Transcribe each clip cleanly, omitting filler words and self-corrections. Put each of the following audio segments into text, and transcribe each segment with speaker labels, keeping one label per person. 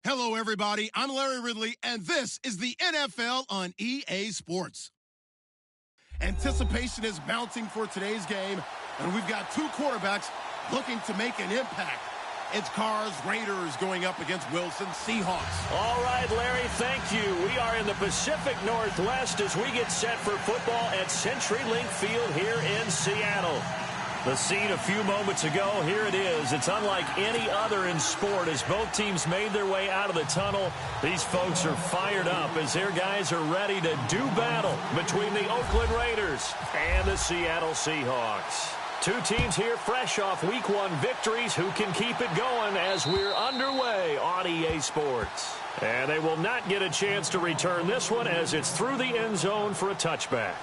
Speaker 1: Hello, everybody. I'm Larry Ridley, and this is the NFL on EA Sports. Anticipation is mounting for today's game, and we've got two quarterbacks looking to make an impact. It's Carr's Raiders going up against Wilson's Seahawks.
Speaker 2: All right, Larry, thank you. We are in the Pacific Northwest as we get set for football at CenturyLink Field here in Seattle. The scene a few moments ago, here it is. It's unlike any other in sport as both teams made their way out of the tunnel. These folks are fired up as their guys are ready to do battle between the Oakland Raiders and the Seattle Seahawks. Two teams here fresh off Week 1 victories who can keep it going as we're underway on EA Sports. And they will not get a chance to return this one as it's through the end zone for a touchback.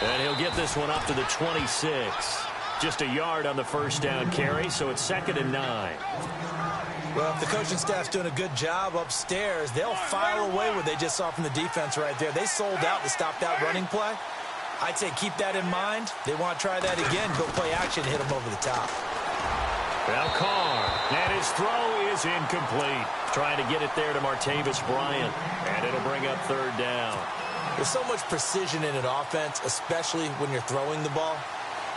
Speaker 2: And he'll get this one up to the 26. Just a yard on the first down carry, so it's 2nd and 9.
Speaker 3: Well, if the coaching staff's doing a good job upstairs, they'll file away what they just saw from the defense right there. They sold out to stop that running play. I'd say keep that in mind. They want to try that again, go play action, hit them over the top.
Speaker 2: Now Carr, and his throw is incomplete. Trying to get it there to Martavis Bryant, and it'll bring up 3rd down.
Speaker 3: There's so much precision in an offense, especially when you're throwing the ball.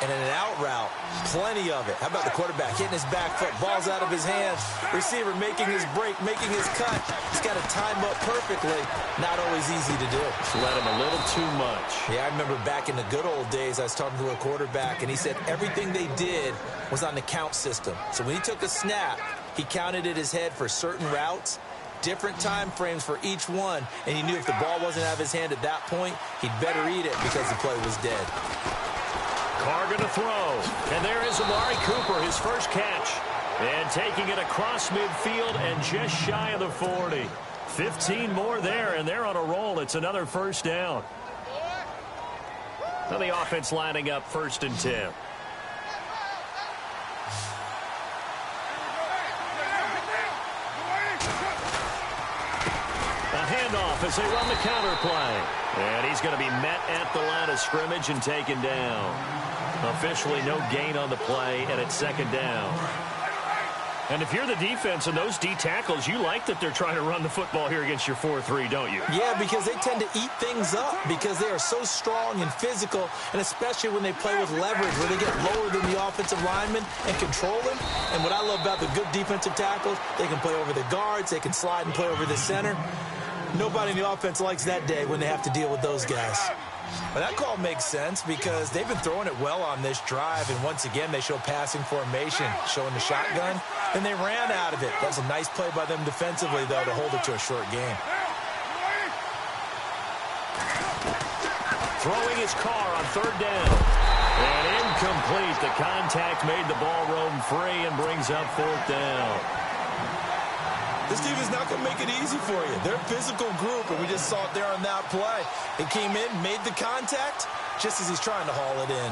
Speaker 3: And in an out route, plenty of it. How about the quarterback hitting his back foot, ball's out of his hands, receiver making his break, making his cut. He's got to time up perfectly. Not always easy to do.
Speaker 2: Let him a little too much.
Speaker 3: Yeah, I remember back in the good old days, I was talking to a quarterback, and he said everything they did was on the count system. So when he took a snap, he counted in his head for certain routes, different time frames for each one, and he knew if the ball wasn't out of his hand at that point, he'd better eat it because the play was dead.
Speaker 2: Carr going to throw, and there is Amari Cooper, his first catch, and taking it across midfield and just shy of the 40. 15 more there, and they're on a roll. It's another first down. Now the offense lining up 1st and 10. Handoff as they run the counter play. And he's going to be met at the line of scrimmage and taken down. Officially no gain on the play, and it's 2nd down. And if you're the defense and those D tackles, you like that they're trying to run the football here against your 4-3, don't you?
Speaker 3: Yeah, because they tend to eat things up because they are so strong and physical, and especially when they play with leverage where they get lower than the offensive linemen and control them. And what I love about the good defensive tackles, they can play over the guards, they can slide and play over the center. Nobody in the offense likes that day when they have to deal with those guys. But that call makes sense because they've been throwing it well on this drive, and once again they show passing formation, showing the shotgun, and they ran out of it. That's a nice play by them defensively, though, to hold it to a short game.
Speaker 2: Throwing his Carr on 3rd down. And incomplete. The contact made the ball roam free and brings up 4th down.
Speaker 3: This team is not going to make it easy for you. They're a physical group, and we just saw it there on that play. He came in, made the contact, just as he's trying to haul it in.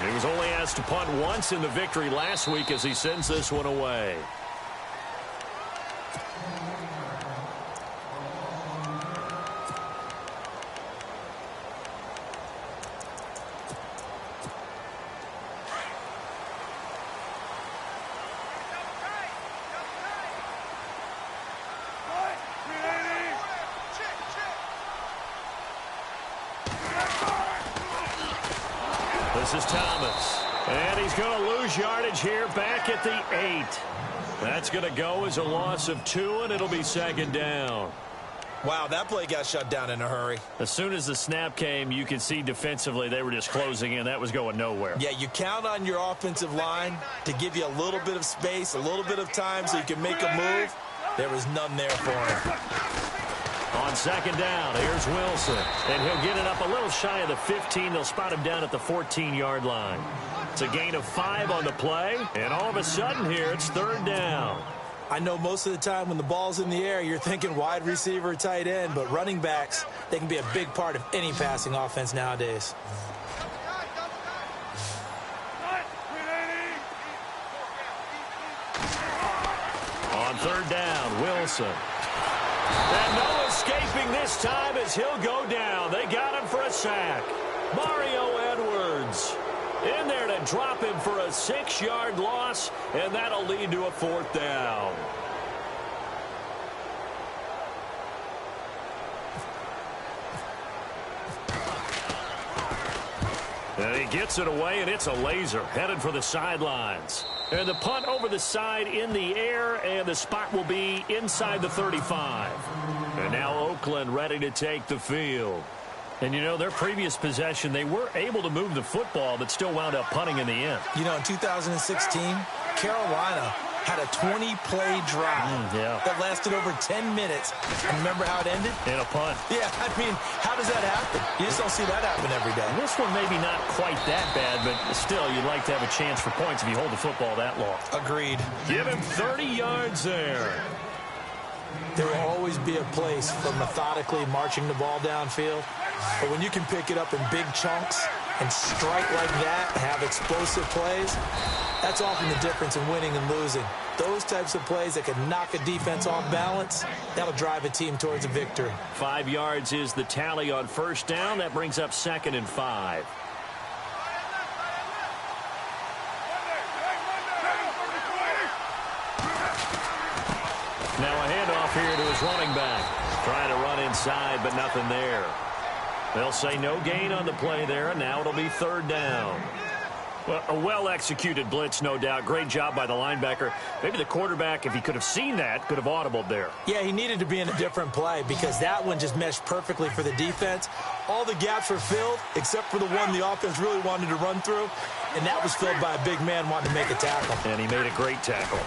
Speaker 2: He was only asked to punt once in the victory last week as he sends this one away. This is Thomas, and he's going to lose yardage here back at the 8. That's going to go as a loss of 2, and it'll be 2nd down.
Speaker 3: Wow, that play got shut down in a hurry.
Speaker 2: As soon as the snap came, you could see defensively they were just closing in. That was going nowhere.
Speaker 3: Yeah, you count on your offensive line to give you a little bit of space, a little bit of time so you can make a move. There was none there for him.
Speaker 2: On 2nd down, here's Wilson, and he'll get it up a little shy of the 15. They'll spot him down at the 14-yard line. It's a gain of 5 on the play, and all of a sudden here, it's 3rd down.
Speaker 3: I know most of the time when the ball's in the air, you're thinking wide receiver, tight end, but running backs, they can be a big part of any passing offense nowadays.
Speaker 2: On third down, Wilson. And no escaping this time as he'll go down. They got him for a sack. Mario Edwards in there to drop him for a 6-yard loss, and that'll lead to a 4th down. And he gets it away, and it's a laser headed for the sidelines. And the punt over the side in the air, and the spot will be inside the 35. And now Oakland ready to take the field. And, you know, their previous possession, they were able to move the football, but still wound up punting in the end.
Speaker 3: You know, in 2016, Carolina had a 20-play drive that lasted over 10 minutes. And remember how it ended?
Speaker 2: In a punt.
Speaker 3: Yeah, I mean, how does that happen? You just don't see that happen every day.
Speaker 2: This one maybe not quite that bad, but still, you'd like to have a chance for points if you hold the football that long.
Speaker 3: Agreed.
Speaker 2: Give him 30 yards there.
Speaker 3: There will always be a place for methodically marching the ball downfield. But when you can pick it up in big chunks and strike like that, have explosive plays, that's often the difference in winning and losing. Those types of plays that can knock a defense off balance, that'll drive a team towards a victory.
Speaker 2: 5 yards is the tally on first down. That brings up 2nd and 5. Now a handoff here to his running back. Trying to run inside, but nothing there. They'll say no gain on the play there, and now it'll be 3rd down. Well, a well-executed blitz, no doubt. Great job by the linebacker. Maybe the quarterback, if he could have seen that, could have audibled there.
Speaker 3: Yeah, he needed to be in a different play because that one just meshed perfectly for the defense. All the gaps were filled except for the one the offense really wanted to run through, and that was filled by a big man wanting to make a tackle.
Speaker 2: And he made a great tackle.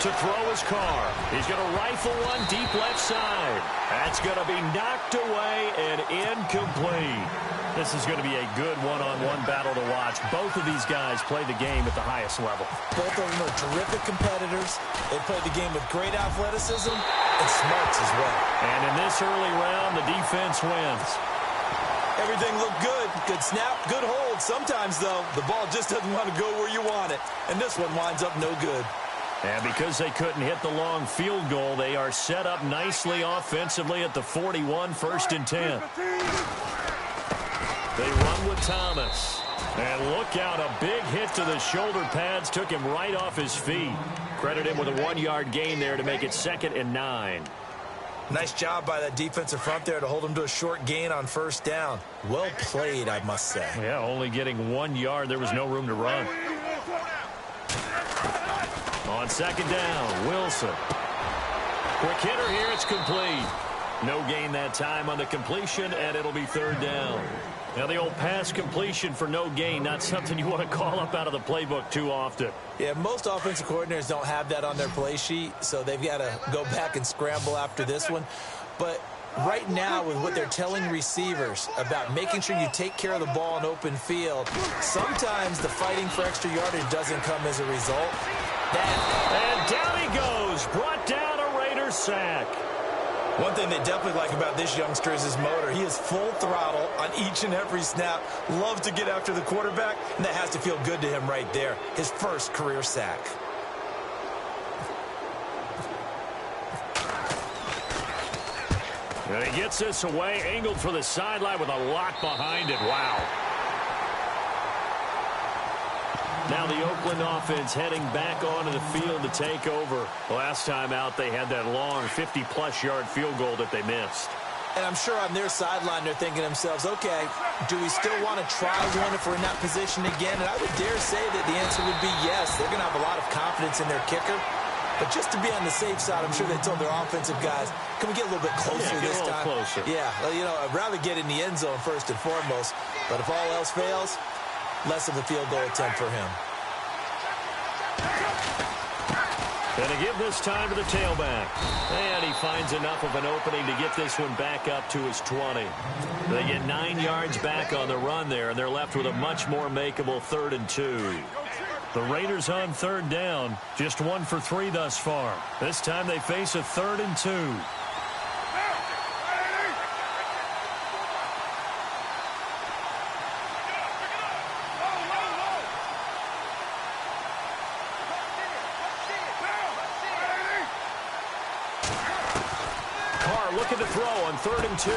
Speaker 2: To throw his car. He's going to rifle one deep left side. That's going to be knocked away and incomplete. This is going to be a good one-on-one battle to watch. Both of these guys play the game at the highest level.
Speaker 3: Both of them are terrific competitors. They play the game with great athleticism and smarts as well.
Speaker 2: And in this early round, the defense wins.
Speaker 3: Everything looked good. Good snap, good hold. Sometimes, though, the ball just doesn't want to go where you want it. And this one winds up no good.
Speaker 2: And because they couldn't hit the long field goal, they are set up nicely offensively at the 41, 1st and 10. They run with Thomas. And look out, a big hit to the shoulder pads took him right off his feet. Credit him with a 1-yard gain there to make it 2nd and 9.
Speaker 3: Nice job by that defensive front there to hold him to a short gain on 1st down. Well played, I must say.
Speaker 2: Yeah, only getting 1 yard. There was no room to run. On 2nd down, Wilson. Quick hitter here, it's complete. No gain that time on the completion, and it'll be 3rd down. Now, the old pass completion for no gain, not something you want to call up out of the playbook too often.
Speaker 3: Yeah, most offensive coordinators don't have that on their play sheet, so they've got to go back and scramble after this one. But right now, with what they're telling receivers about making sure you take care of the ball in open field, sometimes the fighting for extra yardage doesn't come as a result.
Speaker 2: And down he goes, brought down a Raiders sack.
Speaker 3: One thing they definitely like about this youngster is his motor. He is full throttle on each and every snap. Loves to get after the quarterback, and that has to feel good to him right there. His first career sack.
Speaker 2: And he gets this away, angled for the sideline with a lock behind it. Wow. Now the Oakland offense heading back onto the field to take over. Last time out, they had that long 50-plus yard field goal that they missed.
Speaker 3: And I'm sure on their sideline, they're thinking to themselves, okay, do we still want to try one if we're in that position again? And I would dare say that the answer would be yes. They're going to have a lot of confidence in their kicker. But just to be on the safe side, I'm sure they told their offensive guys, can we get a little bit closer this time?
Speaker 2: Closer.
Speaker 3: Yeah, well, you know, I'd rather get in the end zone first and foremost. But if all else fails, less of a field goal attempt for him.
Speaker 2: Going to give this time to the tailback. And he finds enough of an opening to get this one back up to his 20. They get 9 yards back on the run there, and they're left with a much more makeable 3rd and 2. The Raiders on 3rd down, just 1 for 3 thus far. This time they face a 3rd and 2. looking to throw on 3rd and 2.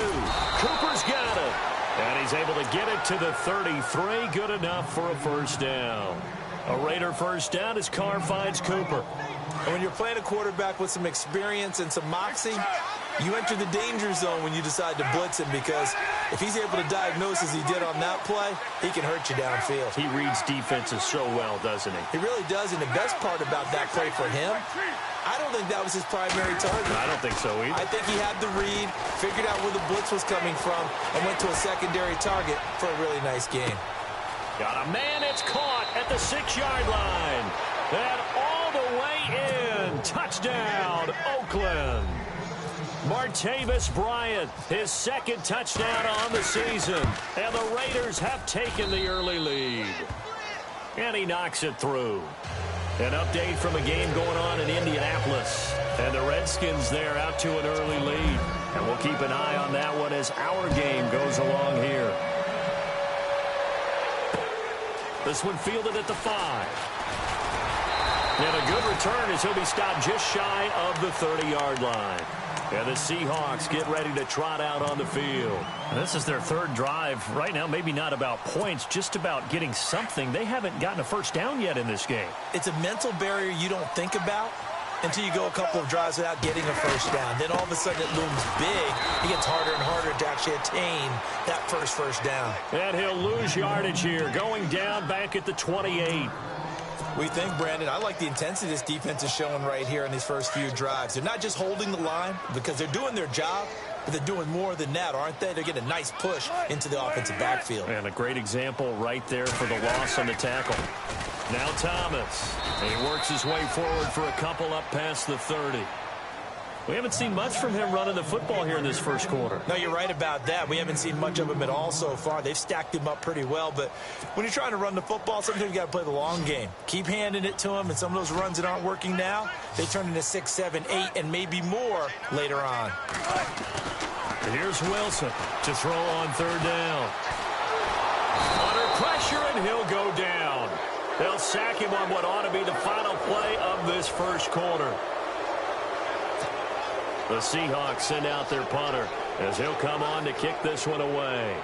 Speaker 2: Cooper's got it. And he's able to get it to the 33. Good enough for a first down. A Raider first down as Carr finds Cooper.
Speaker 3: And when you're playing a quarterback with some experience and some moxie, you enter the danger zone when you decide to blitz him, because if he's able to diagnose as he did on that play, he can hurt you downfield.
Speaker 2: He reads defenses so well, doesn't he?
Speaker 3: He really does, and the best part about that play for him, I don't think that was his primary target.
Speaker 2: I don't think so either.
Speaker 3: I think he had the read, figured out where the blitz was coming from, and went to a secondary target for a really nice game.
Speaker 2: Got a man, it's caught at the 6-yard line. And all the way in. Touchdown, Oakland. Martavis Bryant, his 2nd touchdown on the season. And the Raiders have taken the early lead. And he knocks it through. An update from a game going on in Indianapolis. And the Redskins there out to an early lead. And we'll keep an eye on that one as our game goes along here. This one fielded at the 5. And a good return as he'll be stopped just shy of the 30-yard line. And the Seahawks get ready to trot out on the field. And this is their 3rd drive. Right now, maybe not about points, just about getting something. They haven't gotten a first down yet in this game.
Speaker 3: It's a mental barrier you don't think about until you go a couple of drives without getting a first down. Then all of a sudden it looms big. It gets harder and harder to actually attain that first down.
Speaker 2: And he'll lose yardage here, going down back at the 28.
Speaker 3: We think, Brandon, I like the intensity this defense is showing right here in these first few drives. They're not just holding the line because they're doing their job, but they're doing more than that, aren't they? They're getting a nice push into the offensive backfield.
Speaker 2: And a great example right there for the loss on the tackle. Now Thomas. And he works his way forward for a couple up past the 30. We haven't seen much from him running the football here in this first quarter.
Speaker 3: No, you're right about that. We haven't seen much of him at all so far. They've stacked him up pretty well, but when you're trying to run the football, sometimes you got to play the long game. Keep handing it to him, and some of those runs that aren't working now, they turn into 6, 7, 8, and maybe more later on.
Speaker 2: And here's Wilson to throw on 3rd down. Under pressure, and he'll go down. They'll sack him on what ought to be the final play of this first quarter. The Seahawks send out their punter as he'll come on to kick this one away.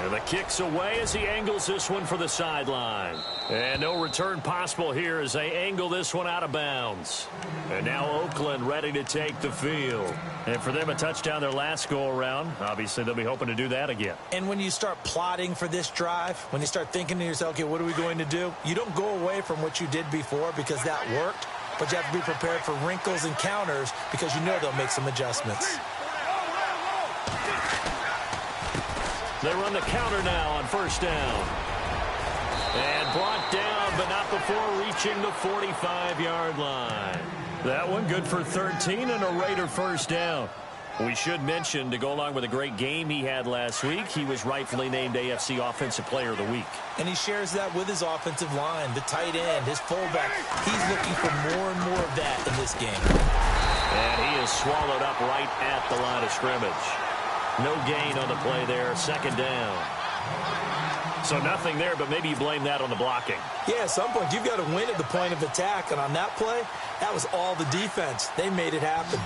Speaker 2: And the kick's away as he angles this one for the sideline. And no return possible here as they angle this one out of bounds. And now Oakland ready to take the field. And for them, a touchdown their last go-around. Obviously, they'll be hoping to do that again.
Speaker 3: And when you start plotting for this drive, when you start thinking to yourself, okay, what are we going to do? You don't go away from what you did before because that worked, but you have to be prepared for wrinkles and counters because you know they'll make some adjustments.
Speaker 2: They run the counter now on 1st down. And brought down, but not before reaching the 45-yard line. That one good for 13 and a Raider first down. We should mention, to go along with a great game he had last week, he was rightfully named AFC Offensive Player of the Week.
Speaker 3: And he shares that with his offensive line, the tight end, his fullback. He's looking for more and more of that in this game.
Speaker 2: And he is swallowed up right at the line of scrimmage. No gain on the play there, 2nd down. So nothing there, but maybe you blame that on the blocking.
Speaker 3: Yeah, at some point, you've got to win at the point of attack. And on that play, that was all the defense. They made it happen.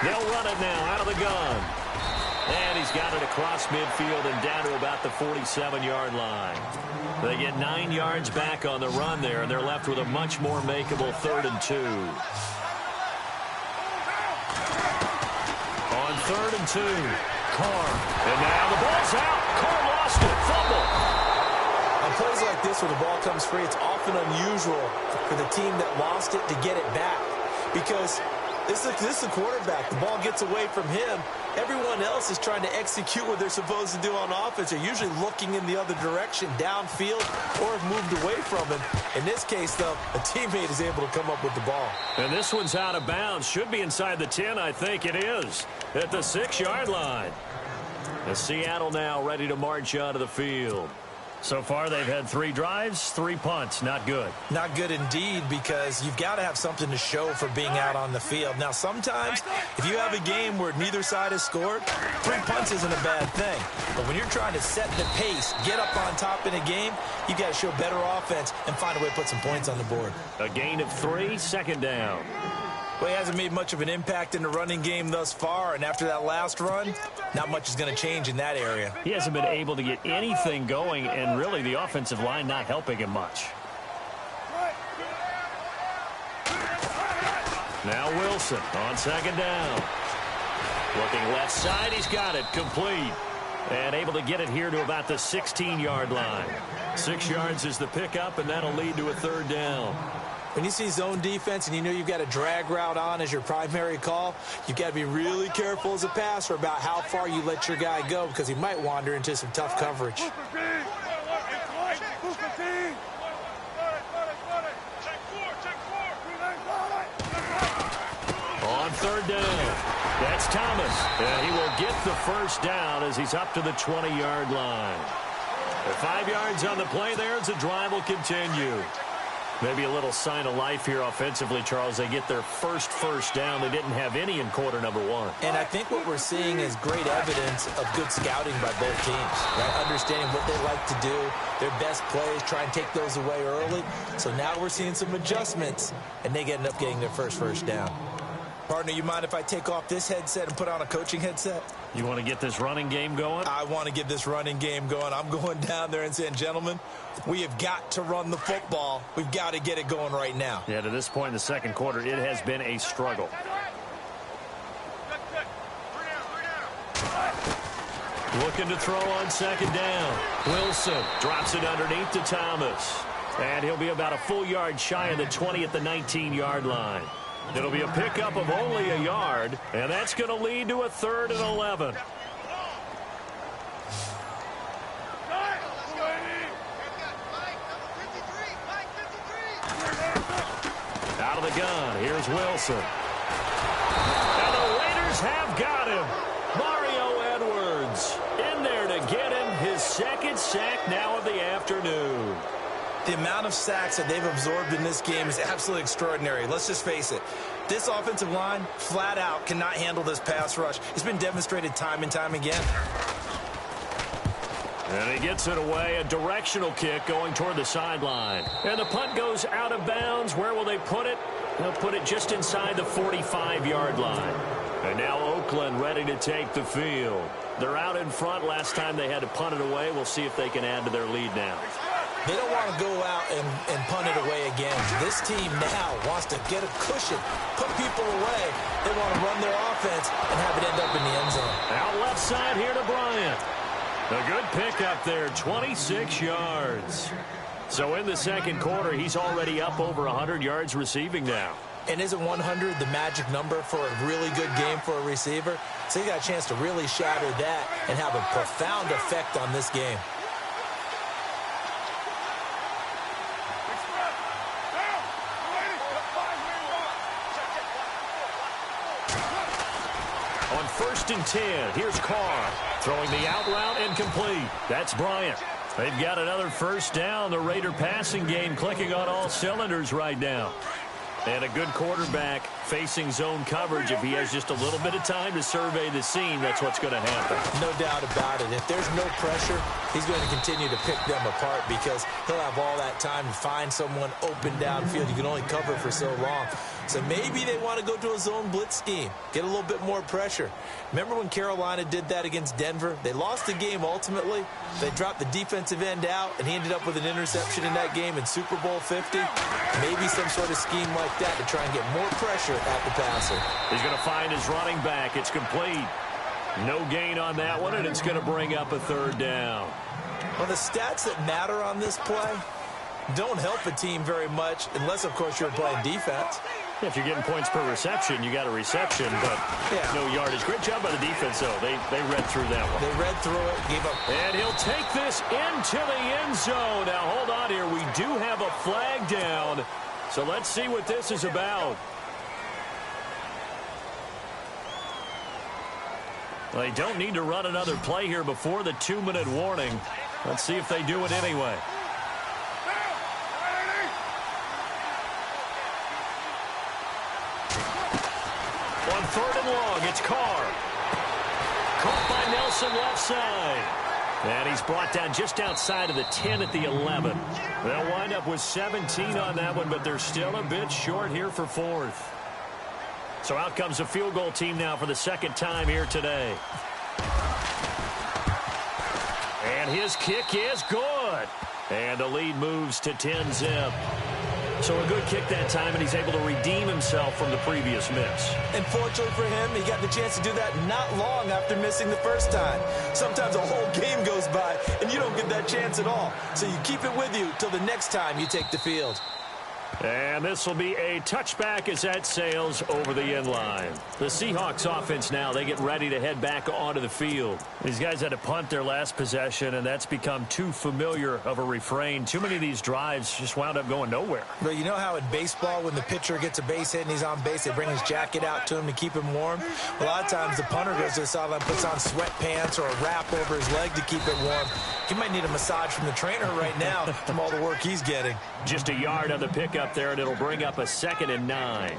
Speaker 2: They'll run it now out of the gun. And he's got it across midfield and down to about the 47-yard line. They get 9 yards back on the run there, and they're left with a much more makeable 3rd and 2. On 3rd and 2, Carr. And now the ball's out. Carr lost it. Fumble.
Speaker 3: On plays like this where the ball comes free, it's often unusual for the team that lost it to get it back. Because this is the quarterback. The ball gets away from him. Everyone else is trying to execute what they're supposed to do on offense. They're usually looking in the other direction, downfield, or have moved away from him. In this case, though, a teammate is able to come up with the ball.
Speaker 2: And this one's out of bounds. Should be inside the 10, I think it is, at the 6-yard line. As Seattle now ready to march out of the field. So far, they've had 3 drives, 3 punts. Not good.
Speaker 3: Not good indeed, because you've got to have something to show for being out on the field. Now, sometimes, if you have a game where neither side has scored, 3 punts isn't a bad thing. But when you're trying to set the pace, get up on top in a game, you've got to show better offense and find a way to put some points on the board.
Speaker 2: A gain of 3, second down.
Speaker 3: Well, he hasn't made much of an impact in the running game thus far, and after that last run, not much is going to change in that area.
Speaker 2: He hasn't been able to get anything going, and really the offensive line not helping him much. Now Wilson on second down. Looking left side, he's got it, complete. And able to get it here to about the 16-yard line. 6 yards is the pickup, and that'll lead to a third down.
Speaker 3: When you see zone defense and you know you've got a drag route on as your primary call, you've got to be really careful as a passer about how far you let your guy go, because he might wander into some tough coverage.
Speaker 2: On third down, that's Thomas. And he will get the first down as he's up to the 20-yard line. 5 yards on the play there as the drive will continue. Maybe a little sign of life here offensively, Charles. They get their first down. They didn't have any in quarter number 1.
Speaker 3: And I think what we're seeing is great evidence of good scouting by both teams, right? Understanding what they like to do, their best plays, try and take those away early. So now we're seeing some adjustments, and they end up getting their first down. Partner, you mind if I take off this headset and put on a coaching headset?
Speaker 2: You want to get this running game going?
Speaker 3: I want to get this running game going. I'm going down there and saying, gentlemen, we have got to run the football. We've got to get it going right now.
Speaker 2: Yeah, to this point in the second quarter, it has been a struggle. Looking to throw on second down. Wilson drops it underneath to Thomas. And he'll be about a full yard shy of the 20 at the 19-yard line. It'll be a pickup of only a yard, and that's going to lead to a 3rd and 11. Out of the gun, here's Wilson. And the Raiders have got him. Mario Edwards in there to get him his 2nd sack now of the afternoon.
Speaker 3: The amount of sacks that they've absorbed in this game is absolutely extraordinary. Let's just face it. This offensive line, flat out, cannot handle this pass rush. It's been demonstrated time and time again.
Speaker 2: And he gets it away, a directional kick going toward the sideline. And the punt goes out of bounds. Where will they put it? They'll put it just inside the 45-yard line. And now Oakland ready to take the field. They're out in front. Last time they had to punt it away. We'll see if they can add to their lead now.
Speaker 3: They don't want to go out and punt it away again. This team now wants to get a cushion, put people away. They want to run their offense and have it end up in the end zone.
Speaker 2: Out left side here to Bryant. A good pickup there, 26 yards. So in the second quarter, he's already up over 100 yards receiving now.
Speaker 3: And isn't 100 the magic number for a really good game for a receiver? So he got a chance to really shatter that and have a profound effect on this game.
Speaker 2: On 1st and 10, here's Carr. Throwing the out route and complete. That's Bryant. They've got another first down. The Raider passing game clicking on all cylinders right now. And a good quarterback facing zone coverage. If he has just a little bit of time to survey the scene, that's what's going to happen.
Speaker 3: No doubt about it. If there's no pressure, he's going to continue to pick them apart because he'll have all that time to find someone open downfield. You can only cover for so long. So maybe they want to go to a zone blitz scheme, get a little bit more pressure. Remember when Carolina did that against Denver? They lost the game ultimately. They dropped the defensive end out, and he ended up with an interception in that game in Super Bowl 50. Maybe some sort of scheme like that to try and get more pressure at the passer.
Speaker 2: He's going to find his running back. It's complete. No gain on that one, and it's going to bring up a 3rd down.
Speaker 3: Well, the stats that matter on this play don't help a team very much unless, of course, you're playing defense.
Speaker 2: If you're getting points per reception, you got a reception, but no yardage. Great job by the defense, though. They read through that one.
Speaker 3: They read through it, gave up.
Speaker 2: And he'll take this into the end zone. Now, hold on here. We do have a flag down, so let's see what this is about. They don't need to run another play here before the 2-minute warning. Let's see if they do it anyway. On 3rd and long, it's Carr. Caught by Nelson left side. And he's brought down just outside of the 10 at the 11. They'll wind up with 17 on that one, but they're still a bit short here for 4th. So out comes the field goal team now for the 2nd time here today. And his kick is good. And the lead moves to 10-zip. So a good kick that time, and he's able to redeem himself from the previous miss.
Speaker 3: And fortunately for him, he got the chance to do that not long after missing the first time. Sometimes a whole game goes by, and you don't get that chance at all. So you keep it with you till the next time you take the field.
Speaker 2: And this will be a touchback as that sails over the end line. The Seahawks offense now, they get ready to head back onto the field. These guys had to punt their last possession, and that's become too familiar of a refrain. Too many of these drives just wound up going nowhere.
Speaker 3: But you know how in baseball, when the pitcher gets a base hit and he's on base, they bring his jacket out to him to keep him warm? A lot of times the punter goes to the sideline, puts on sweatpants or a wrap over his leg to keep it warm. He might need a massage from the trainer right now from all the work he's getting.
Speaker 2: Just a yard on the pickup there, and it'll bring up a 2nd and 9.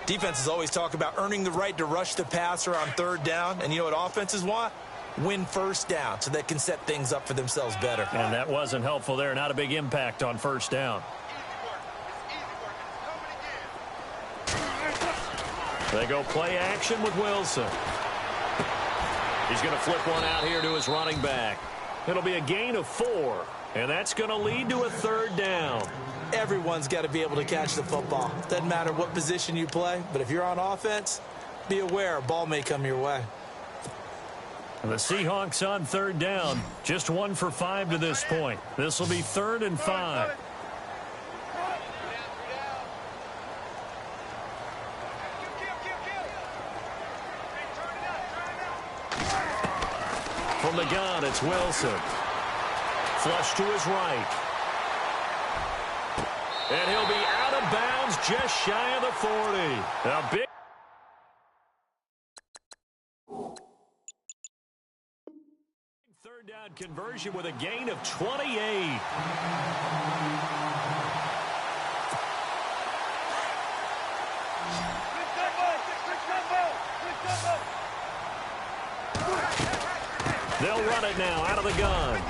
Speaker 3: Defenses always talk about earning the right to rush the passer on 3rd down. And you know what offenses want? Win 1st down so they can set things up for themselves better.
Speaker 2: And that wasn't helpful there. Not a big impact on 1st down. They go play action with Wilson. He's going to flip one out here to his running back. It'll be a gain of 4. And that's going to lead to a 3rd down.
Speaker 3: Everyone's got to be able to catch the football. Doesn't matter what position you play, but if you're on offense, be aware a ball may come your way.
Speaker 2: The Seahawks on 3rd down. Just 1 for 5 to this point. This will be 3rd and 5. From the gun, it's Wilson. Flush to his right. And he'll be out of bounds just shy of the 40. A big 3rd down conversion with a gain of 28. They'll run it now out of the gun.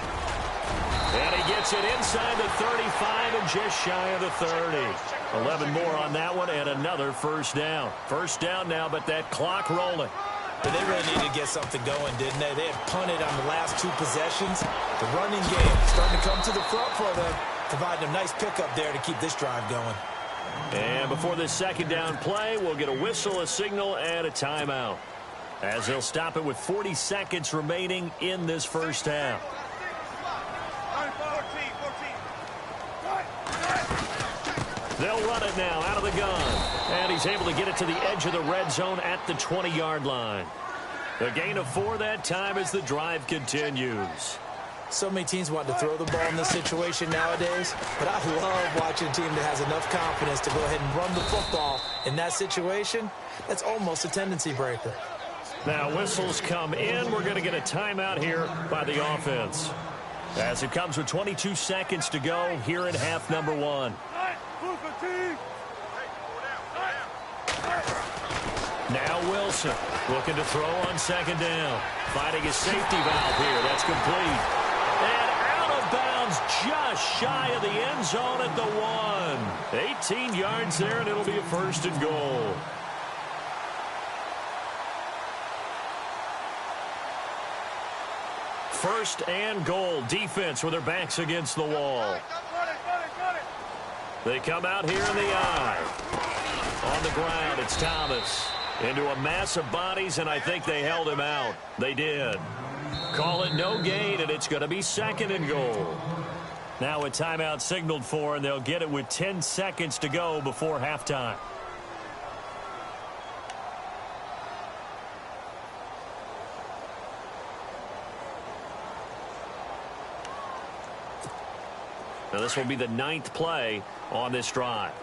Speaker 2: And he gets it inside the 35 and just shy of the 30. 11 more on that one and another 1st down. 1st down now, but that clock rolling.
Speaker 3: But they really needed to get something going, didn't they? They had punted on the last 2 possessions. The running game starting to come to the front for them, providing a nice pickup there to keep this drive going.
Speaker 2: And before this 2nd down play, we'll get a whistle, a signal, and a timeout, as they'll stop it with 40 seconds remaining in this 1st half. They'll run it now out of the gun. And he's able to get it to the edge of the red zone at the 20-yard line. The gain of 4 that time as the drive continues.
Speaker 3: So many teams want to throw the ball in this situation nowadays, but I love watching a team that has enough confidence to go ahead and run the football in that situation. That's almost a tendency breaker.
Speaker 2: Now whistles come in. We're going to get a timeout here by the offense, as it comes with 22 seconds to go here in half number 1. Now Wilson looking to throw on 2nd down. Finding his safety valve here. That's complete. And out of bounds just shy of the end zone at the 1. 18 yards there, and it'll be a 1st and goal. First and goal. Defense with their backs against the wall. They come out here in the eye. On the ground, it's Thomas. Into a mass of bodies, and I think they held him out. They did. Call it no gain, and it's going to be 2nd and goal. Now a timeout signaled for, and they'll get it with 10 seconds to go before halftime. Now this will be the 9th play on this drive.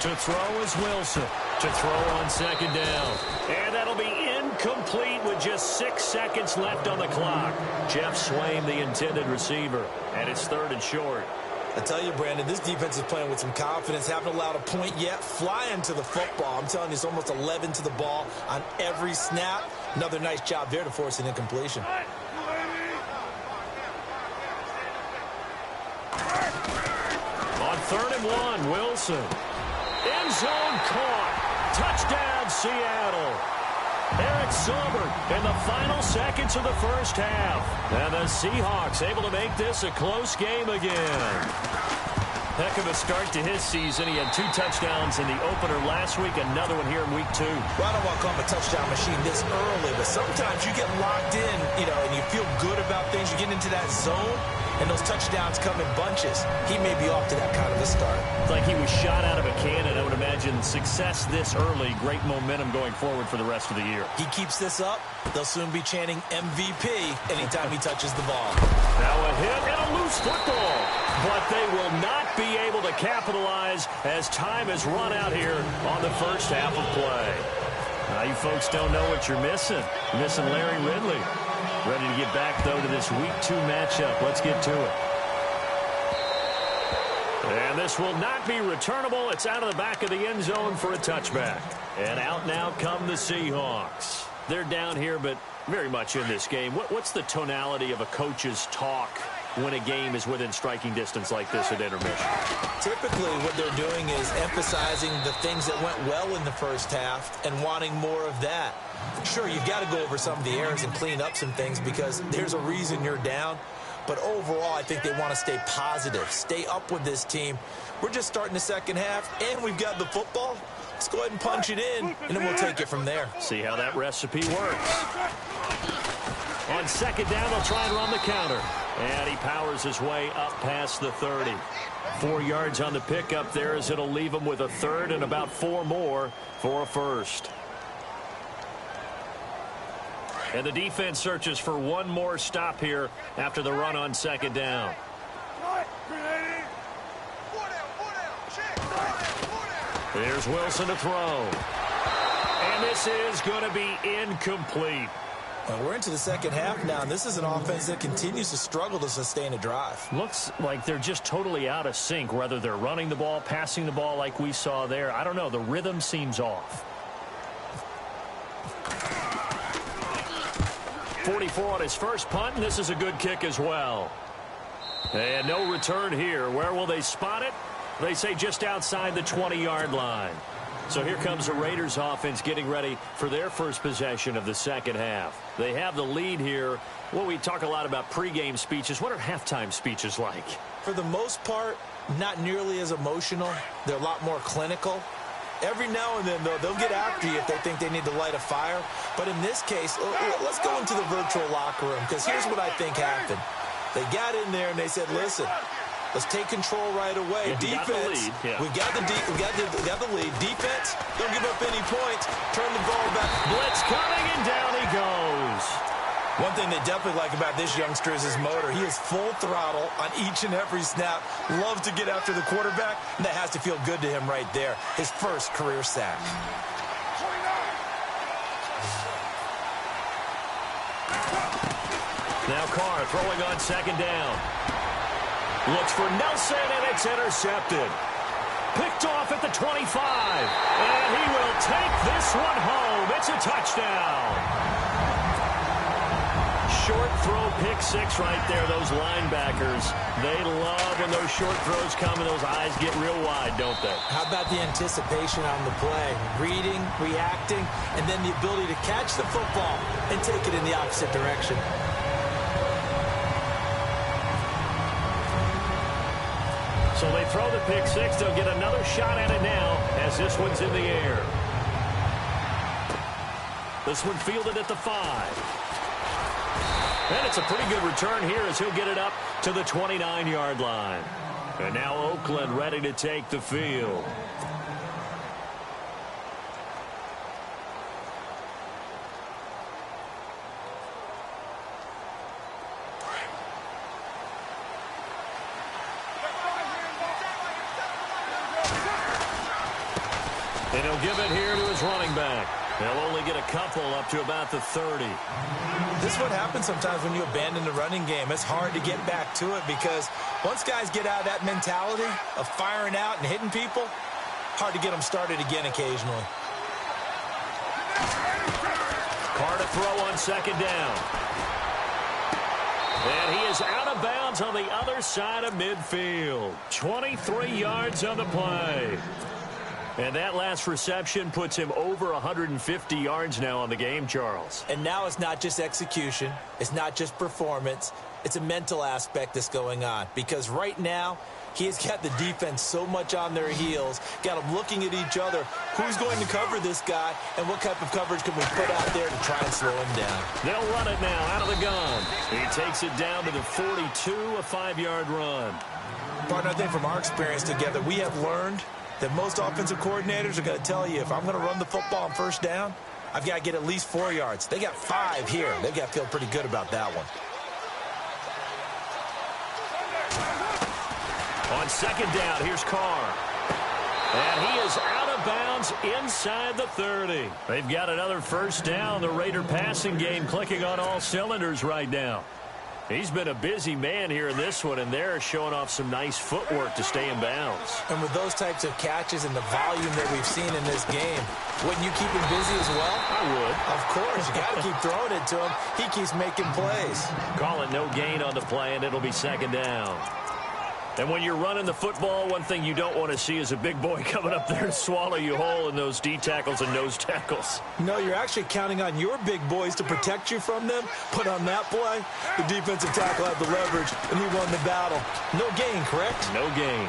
Speaker 2: To throw is Wilson. To throw on second down. And that'll be incomplete with just 6 seconds left on the clock. Jeff Swain, the intended receiver, and it's 3rd and short.
Speaker 3: I tell you, Brandon, this defense is playing with some confidence. Haven't allowed a point yet. Flying to the football. I'm telling you, it's almost 11 to the ball on every snap. Another nice job there to force an incompletion.
Speaker 2: On 3rd and 1, Wilson. End zone caught. Touchdown, Seattle. Eric Silver in the final seconds of the first half. And the Seahawks able to make this a close game again. Heck of a start to his season. He had 2 touchdowns in the opener last week, another one here in week 2.
Speaker 3: Well, I don't want to call him a touchdown machine this early, but sometimes you get locked in, and you feel good about things. You get into that zone, and those touchdowns come in bunches. He may be off to that kind of a start.
Speaker 2: It's like he was shot out of a cannon. I would imagine success this early, great momentum going forward for the rest of the year.
Speaker 3: He keeps this up, they'll soon be chanting MVP anytime he touches the ball.
Speaker 2: Now a hit and a loose football. But they will not be able to capitalize as time has run out here on the first half of play. Now you folks don't know what you're missing. You're missing Larry Ridley. Ready to get back, though, to this week 2 matchup. Let's get to it. And this will not be returnable. It's out of the back of the end zone for a touchback. And out now come the Seahawks. They're down here, but very much in this game. What's the tonality of a coach's talk when a game is within striking distance like this at intermission?
Speaker 3: Typically, what they're doing is emphasizing the things that went well in the first half and wanting more of that. Sure, you've got to go over some of the errors and clean up some things because there's a reason you're down. But overall, I think they want to stay positive, stay up with this team. We're just starting the second half, and we've got the football. Let's go ahead and punch it in, and then we'll take it from there.
Speaker 2: See how that recipe works. On second down, they'll try and run the counter. And he powers his way up past the 30. 4 yards on the pickup there as it'll leave him with a 3rd and about 4 more for a first. And the defense searches for one more stop here after the run on second down. Here's Wilson to throw. And this is going to be incomplete.
Speaker 3: Well, we're into the second half now, and this is an offense that continues to struggle to sustain a drive.
Speaker 2: Looks like they're just totally out of sync, whether they're running the ball, passing the ball like we saw there. I don't know. The rhythm seems off. 44 on his first punt, and this is a good kick as well. And no return here. Where will they spot it? They say just outside the 20-yard line. So here comes the Raiders offense getting ready for their first possession of the second half. They have the lead here. Well, we talk a lot about pregame speeches. What are halftime speeches like?
Speaker 3: For the most part, not nearly as emotional. They're a lot more clinical. Every now and then, though, they'll get after you if they think they need to light a fire. But in this case, let's go into the virtual locker room, because here's what I think happened. They got in there and they said, listen, let's take control right away.
Speaker 2: Yeah,
Speaker 3: defense, we got the lead. Defense, don't give up any points. Turn the ball back.
Speaker 2: Blitz coming, and down he goes.
Speaker 3: One thing they definitely like about this youngster is his motor. He is full throttle on each and every snap. Loves to get after the quarterback, and that has to feel good to him right there. His first career sack.
Speaker 2: Now Carr throwing on second down. Looks for Nelson, and it's intercepted. Picked off at the 25. And he will take this one home. It's a touchdown. Short throw, pick six right there. Those linebackers, they love when those short throws come and those eyes get real wide, don't they?
Speaker 3: How about the anticipation on the play? Reading, reacting, and then the ability to catch the football and take it in the opposite direction.
Speaker 2: So they throw the pick six. They'll get another shot at it now as this one's in the air. This one fielded at the 5. And it's a pretty good return here as he'll get it up to the 29-yard line. And now Oakland ready to take the field. And he'll give it here to his running back. They'll only get a couple up to about the 30.
Speaker 3: This is what happens sometimes when you abandon the running game. It's hard to get back to it because once guys get out of that mentality of firing out and hitting people, hard to get them started again occasionally.
Speaker 2: Carr to throw on second down. And he is out of bounds on the other side of midfield. 23 yards on the play. And that last reception puts him over 150 yards now on the game, Charles.
Speaker 3: And now it's not just execution. It's not just performance. It's a mental aspect that's going on. Because right now, he has got the defense so much on their heels, got them looking at each other. Who's going to cover this guy, and what type of coverage can we put out there to try and slow him down?
Speaker 2: They'll run it now out of the gun. He takes it down to the 42, a 5-yard run.
Speaker 3: Partner, I think from our experience together, we have learned that most offensive coordinators are going to tell you, if I'm going to run the football on first down, I've got to get at least 4 yards. They got 5 here. They've got to feel pretty good about that one.
Speaker 2: On second down, here's Carr. And he is out of bounds inside the 30. They've got another first down. The Raider passing game clicking on all cylinders right now. He's been a busy man here in this one, and they're showing off some nice footwork to stay in bounds.
Speaker 3: And with those types of catches and the volume that we've seen in this game, wouldn't you keep him busy as well?
Speaker 2: I would.
Speaker 3: Of course. You got to keep throwing it to him. He keeps making plays.
Speaker 2: Call it no gain on the play, and it'll be second down. And when you're running the football, one thing you don't want to see is a big boy coming up there to swallow you whole in those D tackles and nose tackles.
Speaker 3: No, you're actually counting on your big boys to protect you from them. But on that play, the defensive tackle had the leverage, and he won the battle. No gain, correct?
Speaker 2: No gain.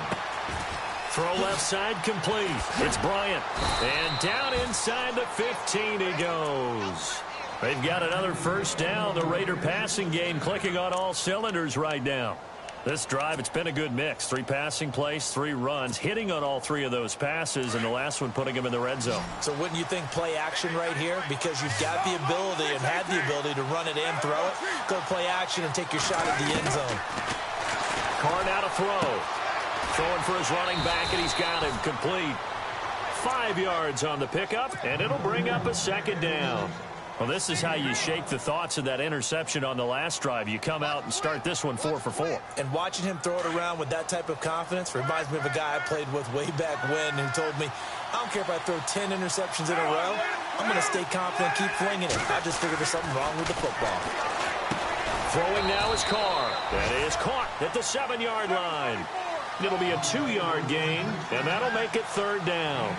Speaker 2: Throw left side complete. It's Bryant. And down inside the 15 he goes. They've got another first down. The Raider passing game clicking on all cylinders right now. This drive, it's been a good mix. 3 passing plays, 3 runs, hitting on all 3 of those passes, and the last one putting him in the red zone.
Speaker 3: So wouldn't you think play action right here? Because you've got the ability and had the ability to run it and throw it. Go play action and take your shot at the end zone.
Speaker 2: Carr now to throw. Throwing for his running back, and he's got him complete. 5 yards on the pickup, and it'll bring up a second down. Well, this is how you shake the thoughts of that interception on the last drive. You come out and start this one 4 for 4.
Speaker 3: And watching him throw it around with that type of confidence reminds me of a guy I played with way back when who told me, I don't care if I throw 10 interceptions in a row. I'm going to stay confident, keep flinging it. I just figured there's something wrong with the football.
Speaker 2: Throwing now is Carr. That is caught at the 7-yard line. It'll be a 2-yard gain, and that'll make it third down.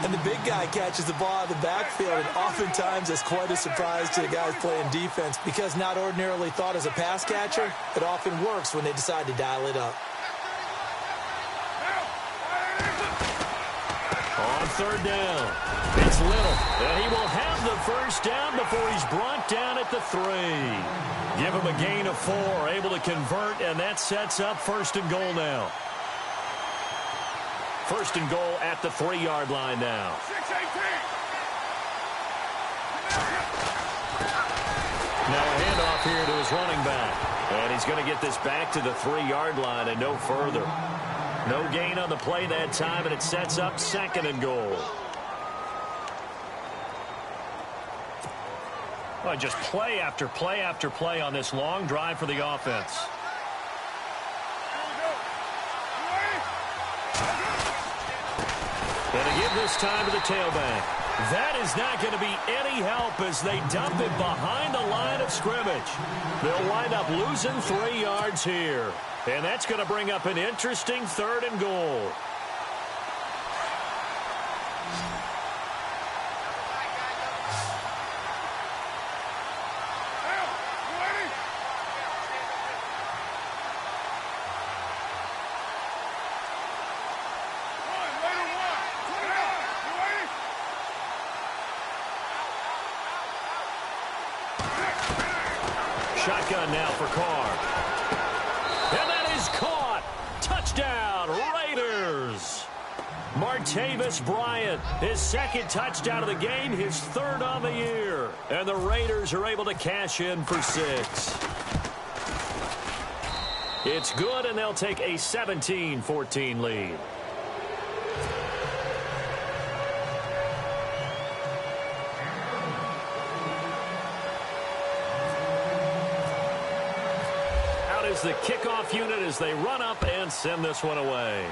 Speaker 3: And the big guy catches the ball out of the backfield, and oftentimes it's quite a surprise to the guys playing defense because not ordinarily thought as a pass catcher, it often works when they decide to dial it up.
Speaker 2: On third down, it's Little, and he will have the first down before he's brought down at the 3. Give him a gain of 4, able to convert, and that sets up first and goal now. First and goal at the 3-yard line now. Now a handoff here to his running back. And he's going to get this back to the 3-yard line and no further. No gain on the play that time, and it sets up second and goal. Well, just play after play after play on this long drive for the offense. And to give this time to the tailback. That is not going to be any help as they dump it behind the line of scrimmage. They'll wind up losing 3 yards here. And that's going to bring up an interesting third and goal. Shotgun now for Carr. And that is caught. Touchdown, Raiders. Martavis Bryant, his second touchdown of the game, his third on the year. And the Raiders are able to cash in for 6. It's good, and they'll take a 17-14 lead. is the kickoff unit as they run up and send this one away.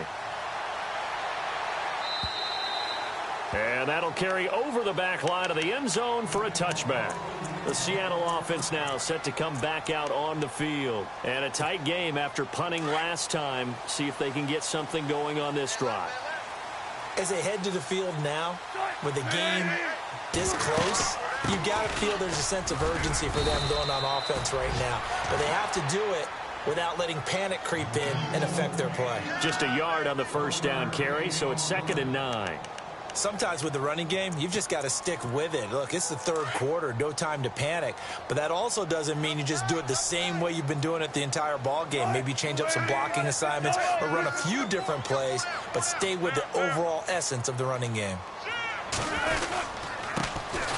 Speaker 2: And that'll carry over the back line of the end zone for a touchback. The Seattle offense now set to come back out on the field. And a tight game after punting last time. See if they can get something going on this drive.
Speaker 3: As they head to the field now, with the game this close, you've got to feel there's a sense of urgency for them going on offense right now. But they have to do it without letting panic creep in and affect their play.
Speaker 2: Just a yard on the first down carry, so it's 2nd and 9.
Speaker 3: Sometimes with the running game, you've just got to stick with it. Look, it's the third quarter, no time to panic. But that also doesn't mean you just do it the same way you've been doing it the entire ball game. Maybe change up some blocking assignments or run a few different plays, but stay with the overall essence of the running game.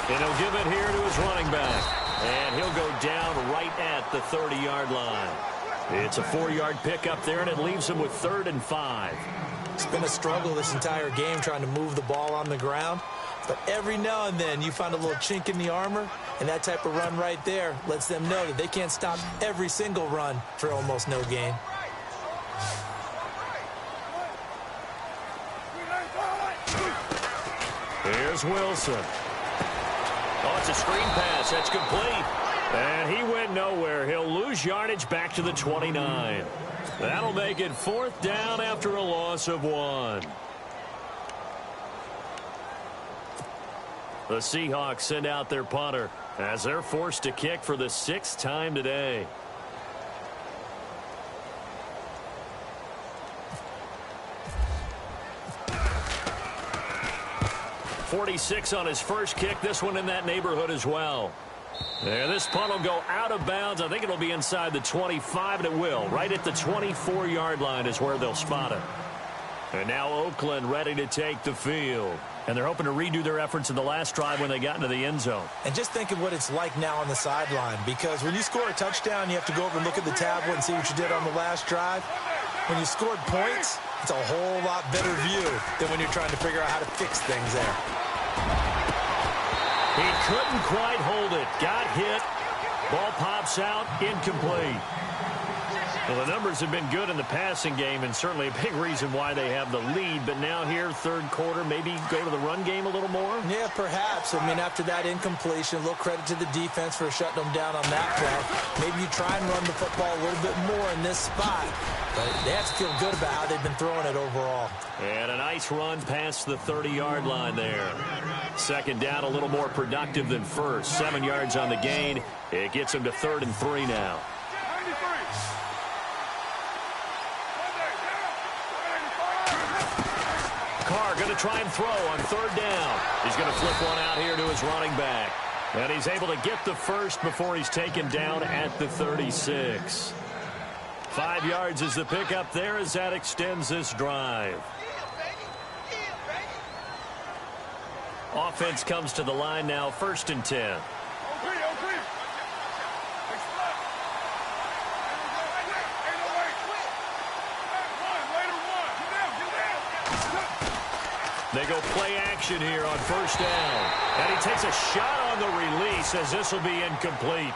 Speaker 2: And he'll give it here to his running back. And he'll go down right at the 30-yard line. It's a 4-yard pickup there, and it leaves him with 3rd and 5.
Speaker 3: It's been a struggle this entire game trying to move the ball on the ground. But every now and then you find a little chink in the armor, and that type of run right there lets them know that they can't stop every single run for almost no gain.
Speaker 2: Here's Wilson. Oh, it's a screen pass. That's complete. And he went nowhere. He'll lose yardage back to the 29. That'll make it 4th down after a loss of 1. The Seahawks send out their punter as they're forced to kick for the 6th time today. .46 on his first kick. This one in that neighborhood as well. And this punt will go out of bounds. I think it'll be inside the 25, and it will. Right at the 24-yard line is where they'll spot it. And now Oakland ready to take the field. And they're hoping to redo their efforts in the last drive when they got into the end zone.
Speaker 3: And just think of what it's like now on the sideline. Because when you score a touchdown, you have to go over and look at the tablet and see what you did on the last drive. When you scored points, it's a whole lot better view than when you're trying to figure out how to fix things there.
Speaker 2: He couldn't quite hold it. Got hit. Ball pops out. Incomplete. Well, the numbers have been good in the passing game, and certainly a big reason why they have the lead. But now here, third quarter, maybe go to the run game a little more?
Speaker 3: Yeah, perhaps. I mean, after that incompletion, a little credit to the defense for shutting them down on that play. Maybe you try and run the football a little bit more in this spot. But they have to feel good about how they've been throwing it overall. And
Speaker 2: a nice run past the 30-yard line there. Second down, a little more productive than first. 7 yards on the gain. It gets him to 3rd and 3 now. Carr going to try and throw on 3rd down. He's going to flip one out here to his running back. And he's able to get the first before he's taken down at the 36. 5 yards is the pickup there as that extends this drive. Offense comes to the line now, 1st and 10. They go play action here on 1st down. And he takes a shot on the release as this will be incomplete.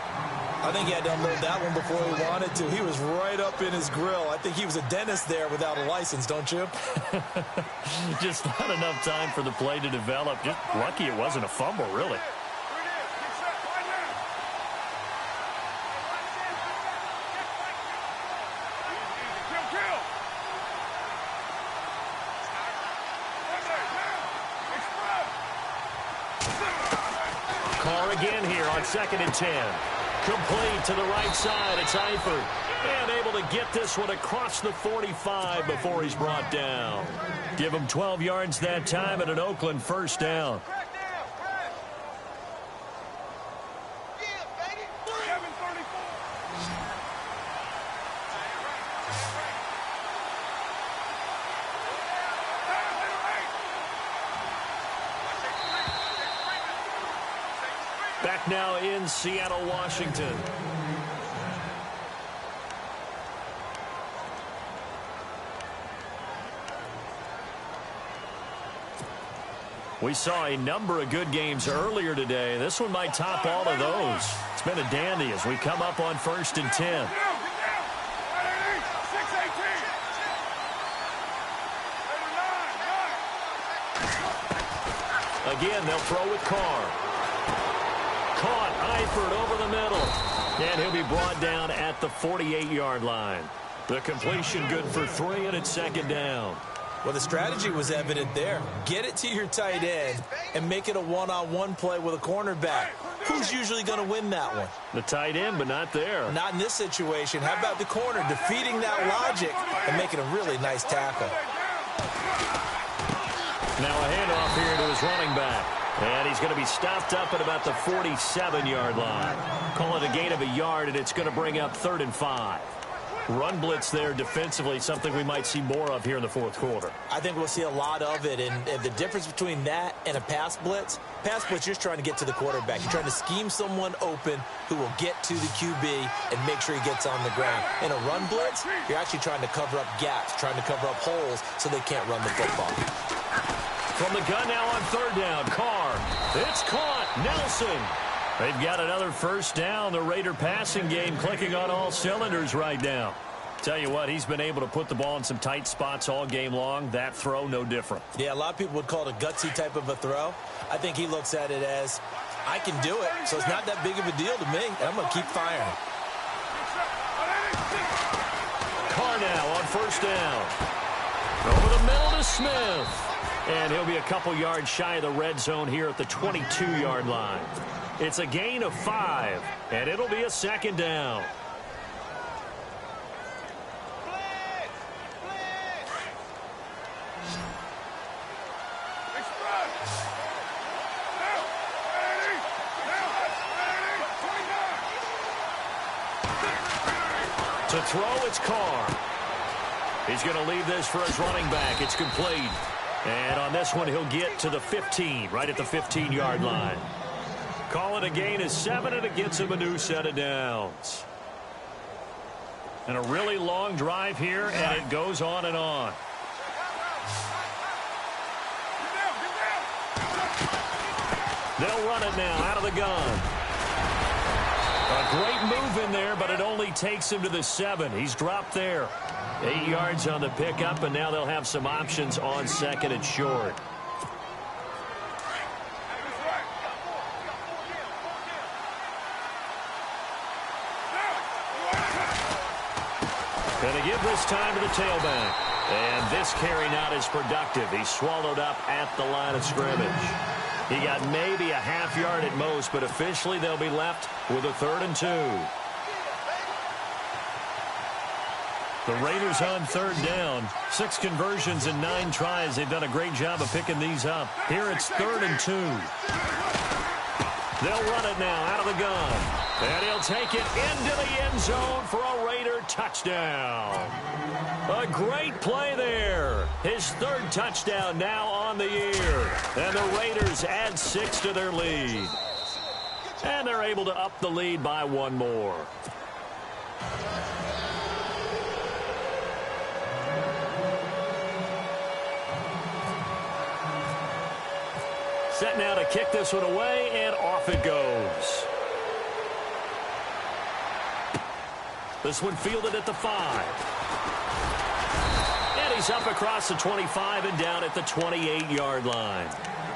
Speaker 3: I think he had to unload that one before he wanted to. He was right up in his grill. I think he was a dentist there without a license, don't you?
Speaker 2: Just not enough time for the play to develop. Just lucky it wasn't a fumble, really. Carr again here on 2nd and 10. Complete to the right side. It's Eifert. And able to get this one across the 45 before he's brought down. Give him 12 yards that time at an Oakland 1st down. Back now in Seattle, Washington. We saw a number of good games earlier today. This one might top all of those. It's been a dandy as we come up on 1st and 10. Again, they'll throw with Carr. Caught, Eifert over the middle. And he'll be brought down at the 48-yard line. The completion good for 3, and it's second down.
Speaker 3: Well, the strategy was evident there. Get it to your tight end and make it a one-on-one play with a cornerback. Who's usually going to win that one?
Speaker 2: The tight end, but not there.
Speaker 3: Not in this situation. How about the corner defeating that logic and making a really nice tackle?
Speaker 2: Now a handoff here to his running back. And he's going to be stopped up at about the 47-yard line. Call it a gain of a yard, and it's going to bring up 3rd and 5. Run blitz there defensively, something we might see more of here in the fourth quarter.
Speaker 3: I think we'll see a lot of it, and the difference between that and a pass blitz, you're just trying to get to the quarterback. You're trying to scheme someone open who will get to the QB and make sure he gets on the ground. In a run blitz, you're actually trying to cover up gaps, trying to cover up holes so they can't run the football.
Speaker 2: From the gun now on 3rd down, Carr. It's caught. Nelson. They've got another first down. The Raider passing game clicking on all cylinders right now. Tell you what, he's been able to put the ball in some tight spots all game long. That throw, no different.
Speaker 3: Yeah, a lot of people would call it a gutsy type of a throw. I think he looks at it as, I can do it, so it's not that big of a deal to me, and I'm going to keep firing.
Speaker 2: Carr now on 1st down. Over the middle to Smith. And he'll be a couple yards shy of the red zone here at the 22-yard line. It's a gain of 5, and it'll be a 2nd down. To throw, it's Carr. He's going to leave this for his running back. It's complete. And on this one, he'll get to the 15, right at the 15-yard line. Call it a gain of 7, and it gets him a new set of downs. And a really long drive here, and it goes on and on. They'll run it now out of the gun. A great move in there, but it only takes him to the 7. He's dropped there. 8 yards on the pickup, and now they'll have some options on 2nd and short. And they give this time to the tailback. And this carry not as productive. He's swallowed up at the line of scrimmage. He got maybe a half yard at most, but officially they'll be left with a 3rd and 2. The Raiders on 3rd down. 6 conversions and 9 tries. They've done a great job of picking these up. Here it's 3rd and 2. They'll run it now out of the gun. And he'll take it into the end zone for a Raider touchdown. A great play there. His 3rd touchdown now on the year. And the Raiders add 6 to their lead. And they're able to up the lead by 1 more. Set now to kick this one away, and off it goes. This one fielded at the 5. And he's up across the 25 and down at the 28-yard line.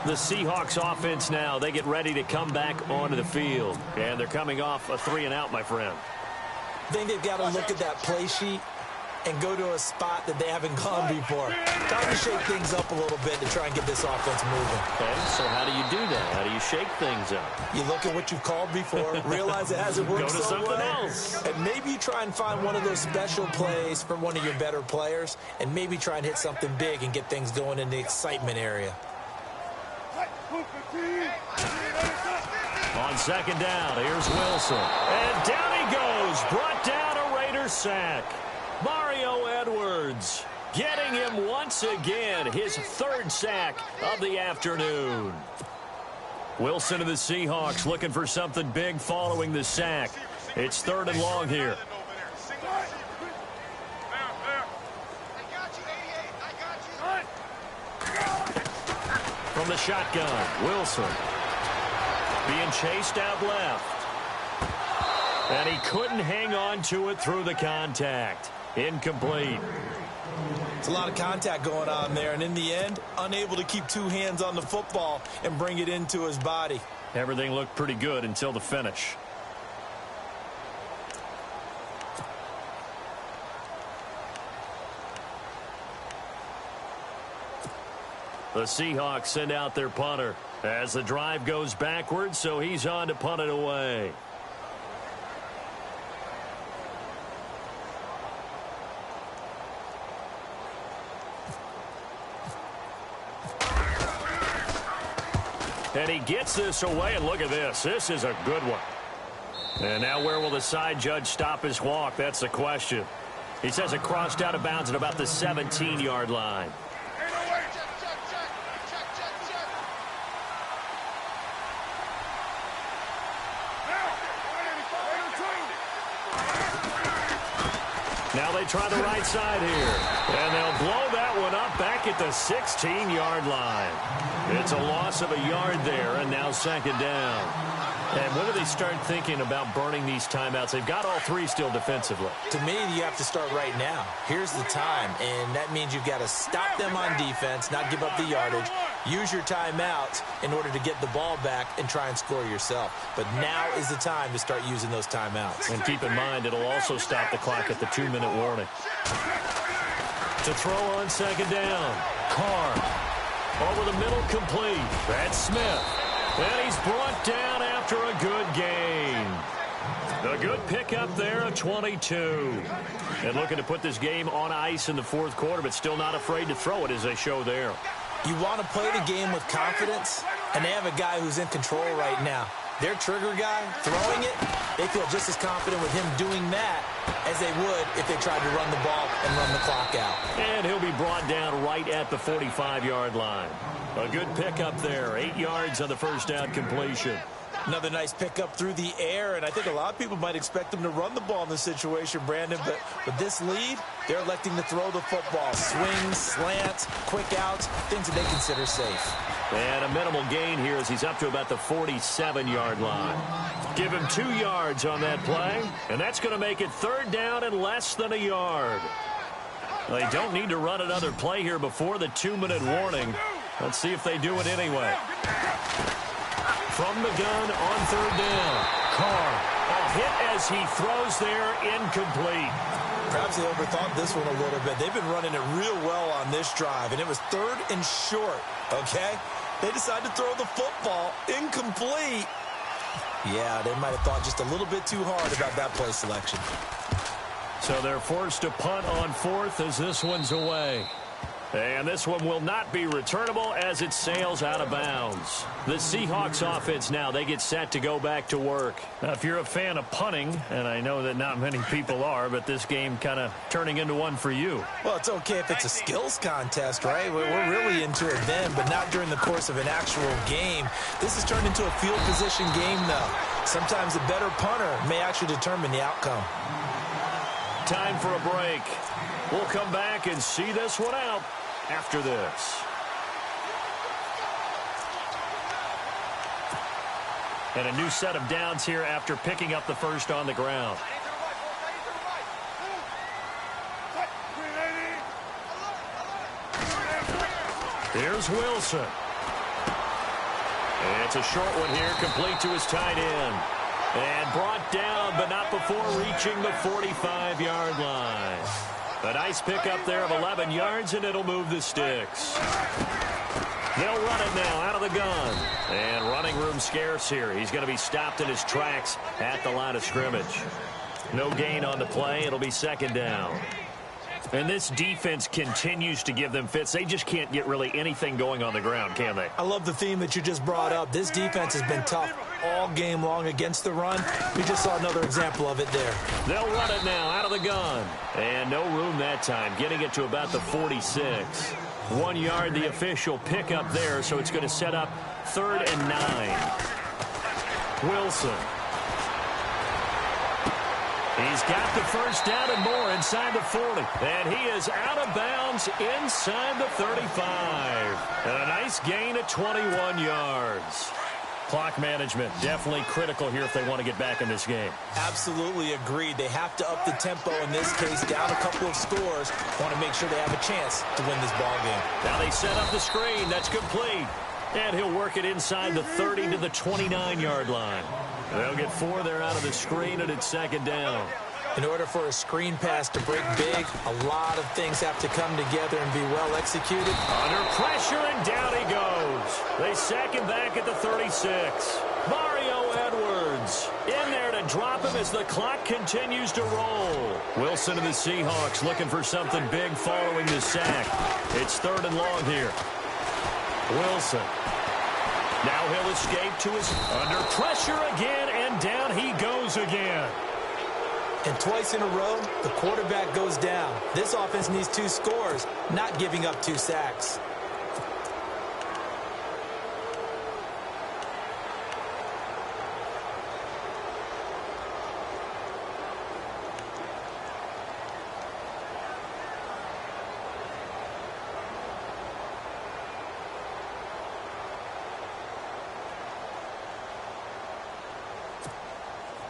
Speaker 2: The Seahawks offense now, they get ready to come back onto the field. And they're coming off a 3-and-out, my friend.
Speaker 3: I think they've got to look at that play sheet and go to a spot that they haven't gone before. Time to shake things up a little bit to try and get this offense moving.
Speaker 2: Okay, so how do you do that? How do you shake things up?
Speaker 3: You look at what you've called before, realize it hasn't worked
Speaker 2: Go to
Speaker 3: so
Speaker 2: something
Speaker 3: well,
Speaker 2: else.
Speaker 3: and maybe you try and find one of those special plays from one of your better players, and maybe try and hit something big and get things going in the excitement area.
Speaker 2: On 2nd down, here's Wilson. And down he goes. Brought down a Raider sack. Mario Edwards getting him once again, his 3rd sack of the afternoon. Wilson of the Seahawks looking for something big following the sack. It's 3rd and long here. From the shotgun, Wilson being chased out left. And he couldn't hang on to it through the contact. Incomplete.
Speaker 3: It's a lot of contact going on there, and in the end, unable to keep two hands on the football and bring it into his body.
Speaker 2: Everything looked pretty good until the finish. The Seahawks send out their punter as the drive goes backwards, so he's on to punt it away. And he gets this away, and look at this. This is a good one. And now where will the side judge stop his walk? That's the question. He says it crossed out of bounds at about the 17-yard line. Now they try the right side here. And they'll blow that one up back at the 16-yard line. It's a loss of a yard there, and now second down. And when do they start thinking about burning these timeouts? They've got all three still defensively.
Speaker 3: To me, you have to start right now. Here's the time, and that means you've got to stop them on defense, not give up the yardage, use your timeouts in order to get the ball back and try and score yourself. But now is the time to start using those timeouts.
Speaker 2: And keep in mind, it'll also stop the clock at the 2-minute warning. To throw on second down, Carr. Over the middle, complete. That's Smith. And he's brought down after a good gain. A good pickup there, a 22. And looking to put this game on ice in the fourth quarter, but still not afraid to throw it as they show there.
Speaker 3: You want to play the game with confidence, and they have a guy who's in control right now. Their trigger guy, throwing it, they feel just as confident with him doing that as they would if they tried to run the ball and run the clock out.
Speaker 2: And he'll be brought down right at the 45-yard line. A good pickup there, 8 yards on the first down completion.
Speaker 3: Another nice pickup through the air, and I think a lot of people might expect them to run the ball in this situation, Brandon, but with this lead, they're electing to throw the football. Swings, slants, quick outs, things that they consider safe.
Speaker 2: And a minimal gain here as he's up to about the 47-yard line. Give him 2 yards on that play, and that's going to make it third down and less than a yard. They don't need to run another play here before the 2-minute warning. Let's see if they do it anyway. From the gun on third down. Carr, a hit as he throws there, incomplete.
Speaker 3: Perhaps they overthought this one a little bit. They've been running it real well on this drive, and it was third and short, okay? They decided to throw the football, incomplete. Yeah, they might have thought just a little bit too hard about that play selection.
Speaker 2: So they're forced to punt on fourth as this one's away. And this one will not be returnable as it sails out of bounds. The Seahawks offense now, they get set to go back to work. Now, if you're a fan of punting, and I know that not many people are, but this game kind of turning into one for you.
Speaker 3: Well, it's okay if it's a skills contest, right? We're really into it then, but not during the course of an actual game. This has turned into a field position game, though. Sometimes a better punter may actually determine the outcome.
Speaker 2: Time for a break. We'll come back and see this one out after this. And a new set of downs here after picking up the first on the ground. Here's Wilson. And it's a short one here, complete to his tight end. And brought down, but not before reaching the 45-yard line. A nice pickup there of 11 yards, and it'll move the sticks. They'll run it now out of the gun. And running room scarce here. He's going to be stopped in his tracks at the line of scrimmage. No gain on the play. It'll be second down. And this defense continues to give them fits. They just can't get really anything going on the ground, can they?
Speaker 3: I love the theme that you just brought up. This defense has been tough all game long against the run. We just saw another example of it there.
Speaker 2: They'll run it now out of the gun. And no room that time, getting it to about the 46. 1 yard, the official pickup there, so it's going to set up 3rd and 9. Wilson. He's got the first down and more inside the 40. And he is out of bounds inside the 35. And a nice gain of 21 yards. Clock management, definitely critical here if they want to get back in this game.
Speaker 3: Absolutely agreed. They have to up the tempo in this case, down a couple of scores. Want to make sure they have a chance to win this ball game.
Speaker 2: Now they set up the screen. That's complete. And he'll work it inside the 30 to the 29-yard line. They'll get 4 there out of the screen, and it's 2nd down.
Speaker 3: In order for a screen pass to break big, a lot of things have to come together and be well executed.
Speaker 2: Under pressure, and down he goes. They sack him back at the 36. Mario Edwards in there to drop him as the clock continues to roll. Wilson and the Seahawks looking for something big following the sack. It's 3rd and long here. Wilson. Now he'll escape to his under pressure again, and down he goes again.
Speaker 3: And twice in a row, the quarterback goes down. This offense needs 2 scores, not giving up 2 sacks.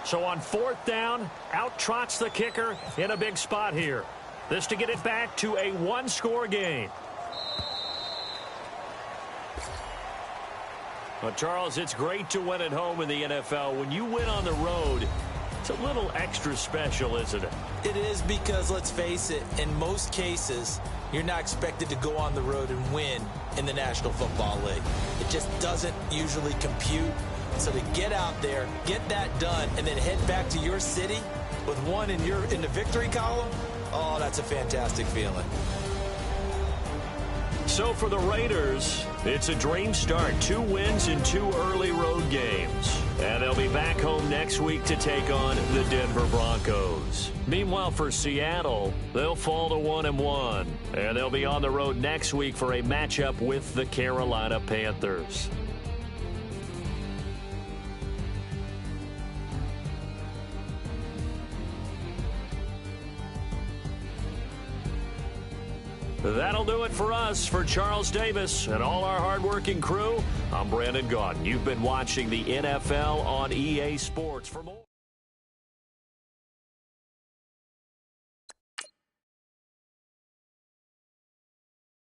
Speaker 2: So on 4th down, out trots the kicker in a big spot here. This to get it back to a 1-score game. Well, Charles, it's great to win at home in the NFL. When you win on the road, it's a little extra special, isn't it?
Speaker 3: It is, because, let's face it, in most cases, you're not expected to go on the road and win in the National Football League. It just doesn't usually compute. So to get out there, get that done, and then head back to your city with 1 in the victory column, oh, that's a fantastic feeling.
Speaker 2: So for the Raiders, it's a dream start. 2 wins in 2 early road games. And they'll be back home next week to take on the Denver Broncos. Meanwhile, for Seattle, they'll fall to 1-1. And they'll be on the road next week for a matchup with the Carolina Panthers. That'll do it for us. For Charles Davis and all our hardworking crew, I'm Brandon Gaudin. You've been watching the NFL on EA Sports. For more